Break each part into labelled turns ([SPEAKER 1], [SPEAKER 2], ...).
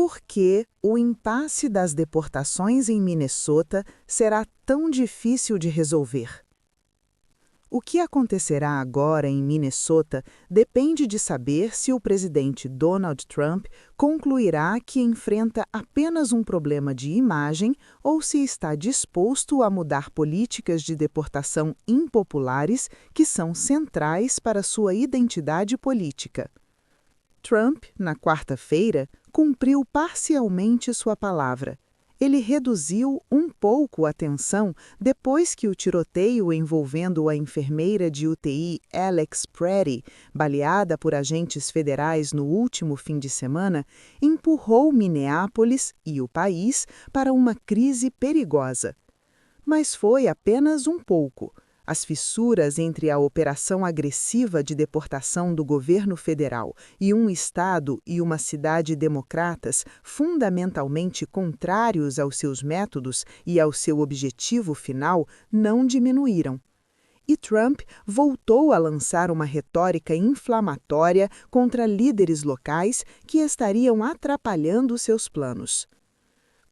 [SPEAKER 1] Por que o impasse das deportações em Minnesota será tão difícil de resolver? O que acontecerá agora em Minnesota depende de saber se o presidente Donald Trump concluirá que enfrenta apenas um problema de imagem ou se está disposto a mudar políticas de deportação impopulares que são centrais para sua identidade política. Trump, na quarta-feira, cumpriu parcialmente sua palavra. Ele reduziu um pouco a tensão depois que o tiroteio envolvendo a enfermeira de UTI Alex Pretty, baleada por agentes federais no último fim de semana, empurrou Minneapolis e o país para uma crise perigosa. Mas foi apenas um pouco. As fissuras entre a operação agressiva de deportação do governo federal e um estado e uma cidade democratas fundamentalmente contrários aos seus métodos e ao seu objetivo final não diminuíram. E Trump voltou a lançar uma retórica inflamatória contra líderes locais que estariam atrapalhando seus planos.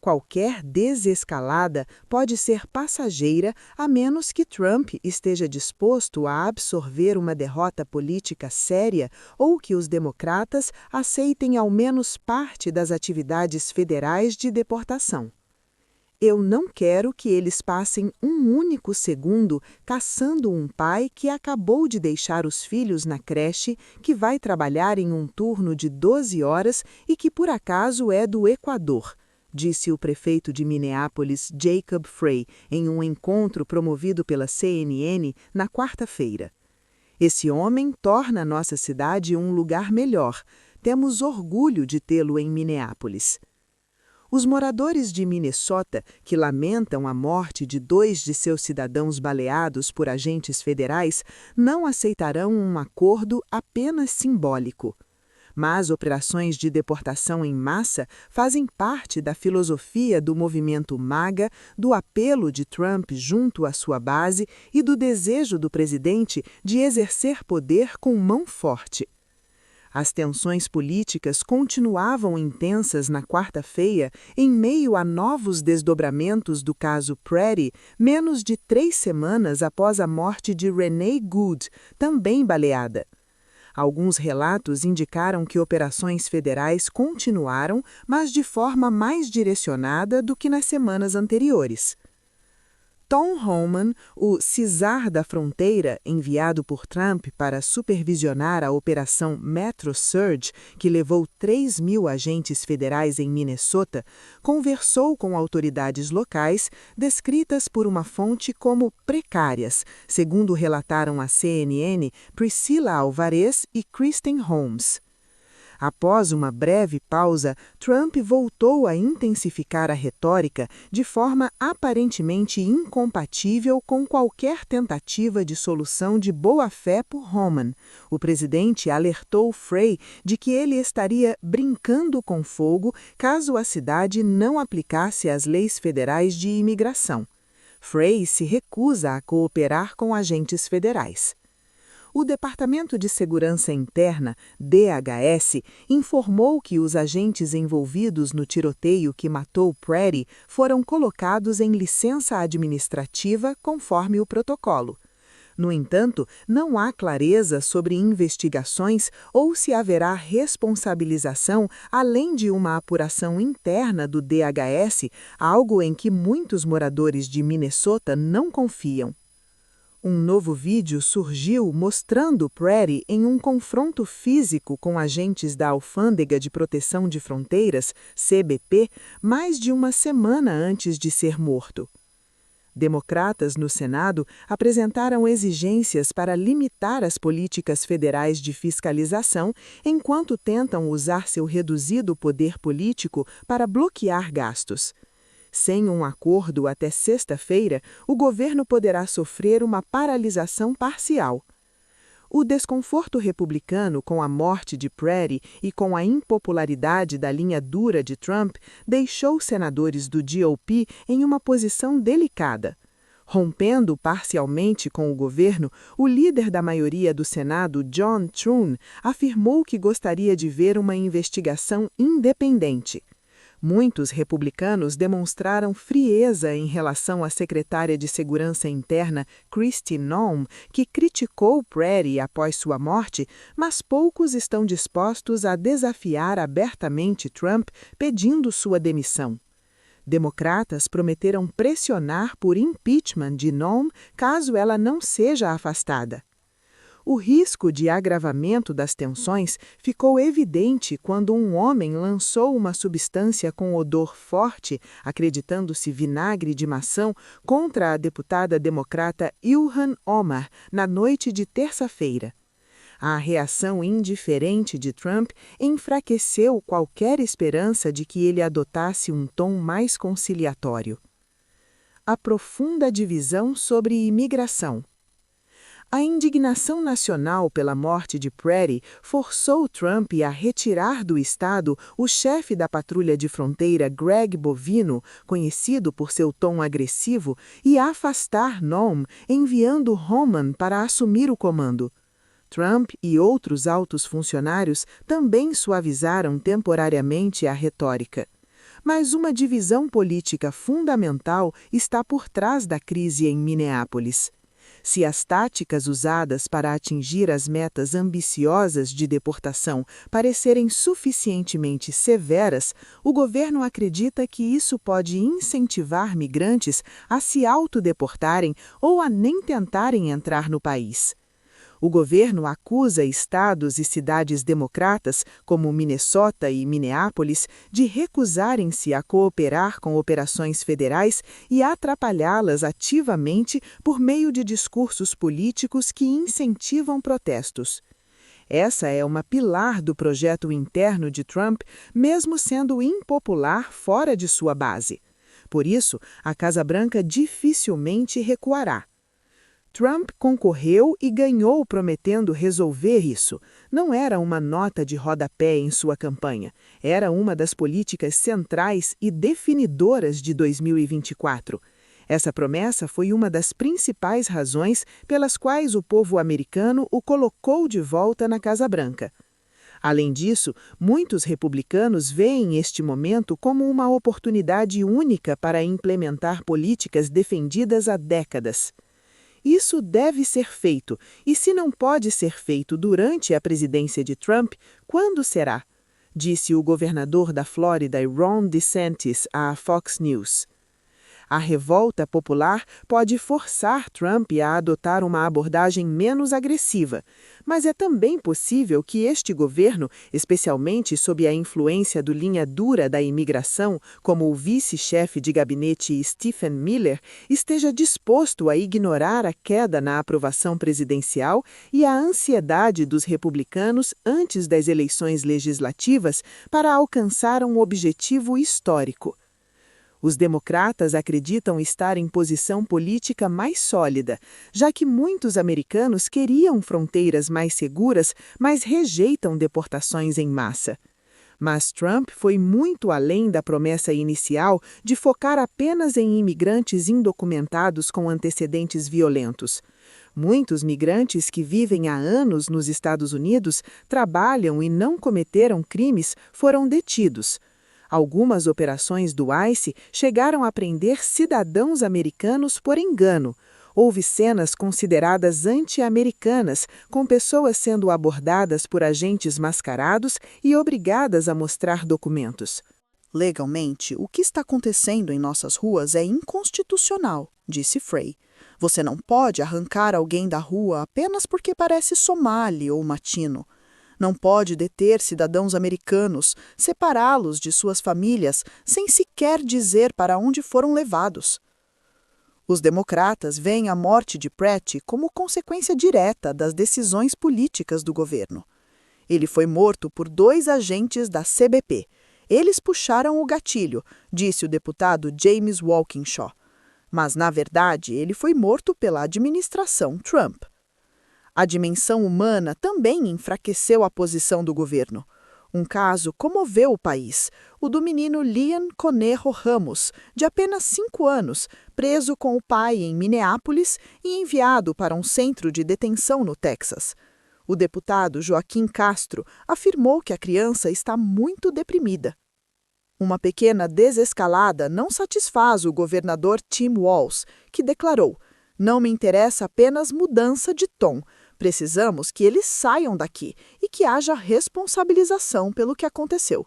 [SPEAKER 1] Qualquer desescalada pode ser passageira a menos que Trump esteja disposto a absorver uma derrota política séria ou que os democratas aceitem ao menos parte das atividades federais de deportação. Eu não quero que eles passem um único segundo caçando um pai que acabou de deixar os filhos na creche, que vai trabalhar em um turno de 12 horas e que por acaso é do Equador, disse o prefeito de Minneapolis, Jacob Frey, em um encontro promovido pela CNN na quarta-feira. Esse homem torna nossa cidade um lugar melhor. Temos orgulho de tê-lo em Minneapolis. Os moradores de Minnesota, que lamentam a morte de 2 de seus cidadãos baleados por agentes federais, não aceitarão um acordo apenas simbólico. Mas operações de deportação em massa fazem parte da filosofia do movimento MAGA, do apelo de Trump junto à sua base e do desejo do presidente de exercer poder com mão forte. As tensões políticas continuavam intensas na quarta-feira em meio a novos desdobramentos do caso Pretty, menos de 3 semanas após a morte de Renee Good, também baleada. Alguns relatos indicaram que operações federais continuaram, mas de forma mais direcionada do que nas semanas anteriores. Tom Homan, o cisar da fronteira enviado por Trump para supervisionar a operação Metro Surge, que levou 3.000 agentes federais em Minnesota, conversou com autoridades locais, descritas por uma fonte como precárias, segundo relataram à CNN Priscilla Alvarez e Kristen Holmes. Após uma breve pausa, Trump voltou a intensificar a retórica de forma aparentemente incompatível com qualquer tentativa de solução de boa-fé por Homan. O presidente alertou Frey de que ele estaria brincando com fogo caso a cidade não aplicasse as leis federais de imigração. Frey se recusa a cooperar com agentes federais. O Departamento de Segurança Interna, DHS, informou que os agentes envolvidos no tiroteio que matou Pretty foram colocados em licença administrativa conforme o protocolo. No entanto, não há clareza sobre investigações ou se haverá responsabilização além de uma apuração interna do DHS, algo em que muitos moradores de Minnesota não confiam. Um novo vídeo surgiu mostrando Pretty em um confronto físico com agentes da Alfândega de Proteção de Fronteiras, CBP, mais de uma semana antes de ser morto. Democratas no Senado apresentaram exigências para limitar as políticas federais de fiscalização enquanto tentam usar seu reduzido poder político para bloquear gastos. Sem um acordo até sexta-feira, o governo poderá sofrer uma paralisação parcial. O desconforto republicano com a morte de Pretty e com a impopularidade da linha dura de Trump deixou senadores do GOP em uma posição delicada. Rompendo parcialmente com o governo, o líder da maioria do Senado, John Thune, afirmou que gostaria de ver uma investigação independente. Muitos republicanos demonstraram frieza em relação à secretária de Segurança Interna, Kristi Noem, que criticou Preti após sua morte, mas poucos estão dispostos a desafiar abertamente Trump pedindo sua demissão. Democratas prometeram pressionar por impeachment de Noem caso ela não seja afastada. O risco de agravamento das tensões ficou evidente quando um homem lançou uma substância com odor forte, acreditando-se vinagre de maçã, contra a deputada democrata Ilhan Omar na noite de terça-feira. A reação indiferente de Trump enfraqueceu qualquer esperança de que ele adotasse um tom mais conciliatório. A profunda divisão sobre imigração. A indignação nacional pela morte de Preti forçou Trump a retirar do estado o chefe da patrulha de fronteira Greg Bovino, conhecido por seu tom agressivo, e afastar Noem, enviando Homan para assumir o comando. Trump e outros altos funcionários também suavizaram temporariamente a retórica. Mas uma divisão política fundamental está por trás da crise em Minneapolis. Se as táticas usadas para atingir as metas ambiciosas de deportação parecerem suficientemente severas, o governo acredita que isso pode incentivar migrantes a se autodeportarem ou a nem tentarem entrar no país. O governo acusa estados e cidades democratas, como Minnesota e Minneapolis, de recusarem-se a cooperar com operações federais e atrapalhá-las ativamente por meio de discursos políticos que incentivam protestos. Essa é uma pilar do projeto interno de Trump, mesmo sendo impopular fora de sua base. Por isso, a Casa Branca dificilmente recuará. Trump concorreu e ganhou prometendo resolver isso. Não era uma nota de rodapé em sua campanha. Era uma das políticas centrais e definidoras de 2024. Essa promessa foi uma das principais razões pelas quais o povo americano o colocou de volta na Casa Branca. Além disso, muitos republicanos veem este momento como uma oportunidade única para implementar políticas defendidas há décadas. Isso deve ser feito, e se não pode ser feito durante a presidência de Trump, quando será? Disse o governador da Flórida, Ron DeSantis, à Fox News. A revolta popular pode forçar Trump a adotar uma abordagem menos agressiva, mas é também possível que este governo, especialmente sob a influência do linha dura da imigração, como o vice-chefe de gabinete Stephen Miller, esteja disposto a ignorar a queda na aprovação presidencial e a ansiedade dos republicanos antes das eleições legislativas para alcançar um objetivo histórico. Os democratas acreditam estar em posição política mais sólida, já que muitos americanos queriam fronteiras mais seguras, mas rejeitam deportações em massa. Mas Trump foi muito além da promessa inicial de focar apenas em imigrantes indocumentados com antecedentes violentos. Muitos migrantes que vivem há anos nos Estados Unidos, trabalham e não cometeram crimes foram detidos. Algumas operações do ICE chegaram a prender cidadãos americanos por engano. Houve cenas consideradas anti-americanas, com pessoas sendo abordadas por agentes mascarados e obrigadas a mostrar documentos.
[SPEAKER 2] Legalmente, o que está acontecendo em nossas ruas é inconstitucional, disse Frey. Você não pode arrancar alguém da rua apenas porque parece somali ou matino. Não pode deter cidadãos americanos, separá-los de suas famílias, sem sequer dizer para onde foram levados. Os democratas veem a morte de Preti como consequência direta das decisões políticas do governo. Ele foi morto por 2 agentes da CBP. Eles puxaram o gatilho, disse o deputado James Walkinshaw. Mas, na verdade, ele foi morto pela administração Trump. A dimensão humana também enfraqueceu a posição do governo. Um caso comoveu o país, o do menino Liam Conejo Ramos, de apenas 5 anos, preso com o pai em Minneapolis e enviado para um centro de detenção no Texas. O deputado Joaquim Castro afirmou que a criança está muito deprimida. Uma pequena desescalada não satisfaz o governador Tim Walz, que declarou: "Não me interessa apenas mudança de tom. Precisamos que eles saiam daqui e que haja responsabilização pelo que aconteceu."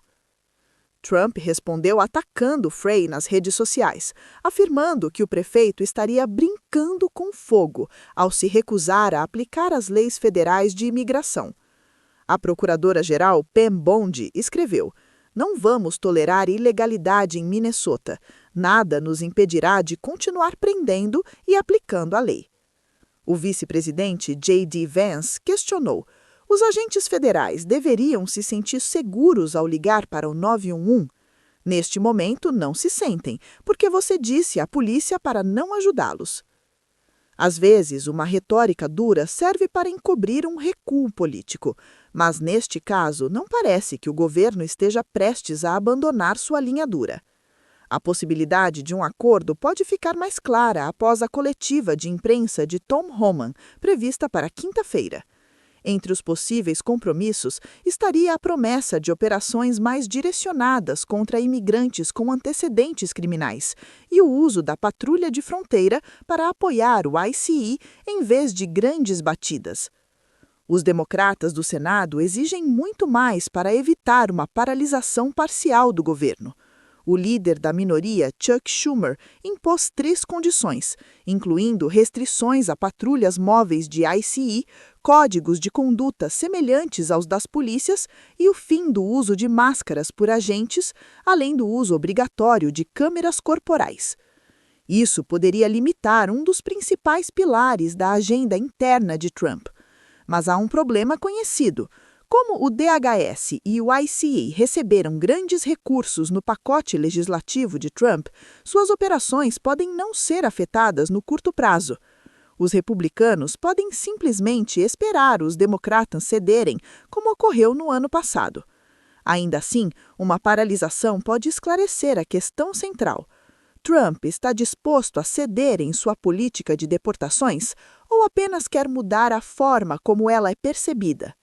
[SPEAKER 2] Trump respondeu atacando Frey nas redes sociais, afirmando que o prefeito estaria brincando com fogo ao se recusar a aplicar as leis federais de imigração. A procuradora-geral Pam Bondi escreveu: "Não vamos tolerar ilegalidade em Minnesota. Nada nos impedirá de continuar prendendo e aplicando a lei." O vice-presidente J.D. Vance questionou: "Os agentes federais deveriam se sentir seguros ao ligar para o 911? Neste momento, não se sentem, porque você disse à polícia para não ajudá-los." Às vezes, uma retórica dura serve para encobrir um recuo político, mas neste caso não parece que o governo esteja prestes a abandonar sua linha dura. A possibilidade de um acordo pode ficar mais clara após a coletiva de imprensa de Tom Homan, prevista para quinta-feira. Entre os possíveis compromissos estaria a promessa de operações mais direcionadas contra imigrantes com antecedentes criminais e o uso da patrulha de fronteira para apoiar o ICE em vez de grandes batidas. Os democratas do Senado exigem muito mais para evitar uma paralisação parcial do governo. O líder da minoria, Chuck Schumer, impôs 3 condições, incluindo restrições a patrulhas móveis de ICE, códigos de conduta semelhantes aos das polícias e o fim do uso de máscaras por agentes, além do uso obrigatório de câmeras corporais. Isso poderia limitar um dos principais pilares da agenda interna de Trump. Mas há um problema conhecido. Como o DHS e o ICE receberam grandes recursos no pacote legislativo de Trump, suas operações podem não ser afetadas no curto prazo. Os republicanos podem simplesmente esperar os democratas cederem, como ocorreu no ano passado. Ainda assim, uma paralisação pode esclarecer a questão central. Trump está disposto a ceder em sua política de deportações ou apenas quer mudar a forma como ela é percebida?